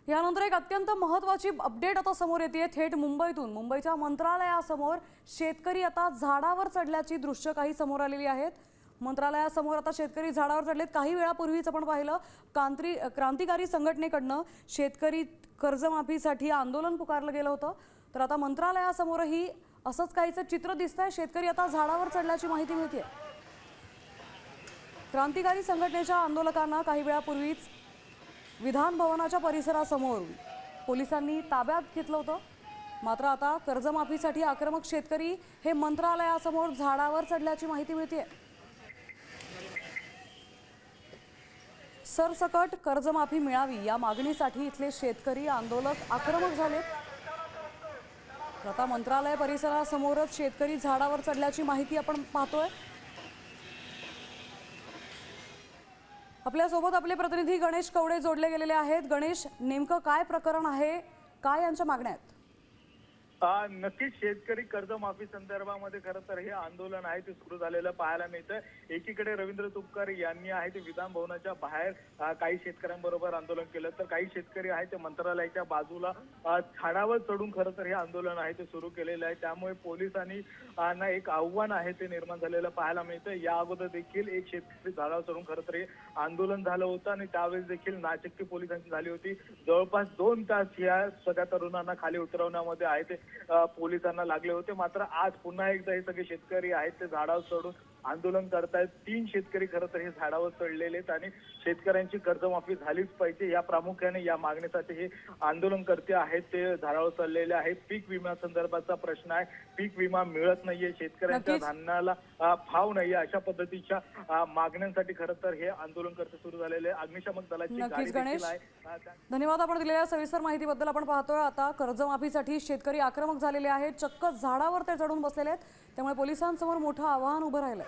यानंतर एक अत्यंत महत्त्वाची अपडेट आता समोर येते थेट मुंबईतून। मुंबईच्या मंत्रालयासमोर शेतकरी आता झाडावर चढल्याची दृश्य काही समोर आलेली आहेत। मंत्रालयासमोर आता शेतकरी झाडावर चढलेत। काही वेळापूर्वीच आपण पाहिलं क्रांतिकारी संघटनेकडनं शेतकरी कर्जमाफीसाठी आंदोलन पुकारलं गेलं होतं। तर आता मंत्रालयासमोरही असंच काहीचं चित्र दिसतंय। शेतकरी आता झाडावर चढल्याची माहिती मिळते। क्रांतिकारी संघटनेच्या आंदोलकांना काही वेळापूर्वीच विधान भवनाच्या परिसरासमोर पोलिसांनी ताब्यात घेतलं होतं। मात्र आता कर्जमाफीसाठी आक्रमक शेतकरी हे मंत्रालयासमोर झाडावर चढल्याची माहिती मिळते। सरसकट कर्जमाफी मिळावी या मागणीसाठी इथले शेतकरी आंदोलक आक्रमक झालेत। आता मंत्रालय परिसरासमोरच शेतकरी झाडावर चढल्याची माहिती आपण पाहतोय। आपल्यासोबत आपले प्रतिनिधी गणेश कवडे जोडले गेलेले आहेत। गणेश, नेमकं काय प्रकरण आहे, काय यांच्या मागण्या आहेत? नक्कीच शेतकरी कर्जमाफी संदर्भामध्ये खरं तर हे आंदोलन आहे ते सुरू झालेलं पाहायला मिळतं। एकीकडे रवींद्र तुपकर यांनी आहे ते विधान भवनाच्या बाहेर काही शेतकऱ्यांबरोबर आंदोलन केलं, तर काही शेतकरी आहे ते मंत्रालयाच्या बाजूला झाडावर चढून खरं तर हे आंदोलन आहे ते सुरू केलेलं आहे। त्यामुळे पोलिसांनी एक आव्हान आहे ते निर्माण झालेलं पाहायला मिळतं। या अगोदर देखील एक शेतकरी झाडावर चढून खरं तर हे आंदोलन झालं होतं आणि त्यावेळेस देखील नाचक्की पोलिसांची झाली होती। जवळपास 2 तास या सगळ्या तरुणांना खाली उतरवण्यामध्ये आहे ते पोलिसांना लागले होते। मात्र आज पुन्हा एकदा हे सगळे शेतकरी आहेत ते झाडावर चढून आंदोलन करतायत। 3 शेतकरी खरं तर हे झाडावर चढलेले आहेत आणि शेतकऱ्यांची कर्जमाफी झालीच पाहिजे या प्रामुख्याने या मागणीसाठी हे आंदोलनकर्ते आहेत ते झाडावर चढलेले आहेत। पीक विमा संदर्भाचा प्रश्न आहे, पीक विमा मिळत नाहीये, शेतकऱ्यांच्या धान्याला भाव नाहीये, अशा पद्धतीच्या मागण्यांसाठी खरं तर हे आंदोलनकर्ते सुरू झालेले आहे। अग्निशमन दलाची गाडी देखील आहे। धन्यवाद आपण दिलेल्या सविस्तर माहितीबद्दल। आपण पाहतोय आता कर्जमाफीसाठी शेतकरी आक्रमक झालेले आहेत, चक्क झाडावर ते चढून बसलेले आहेत। त्यामुळे पोलिसांसमोर मोठं आव्हान उभं राहिलंय।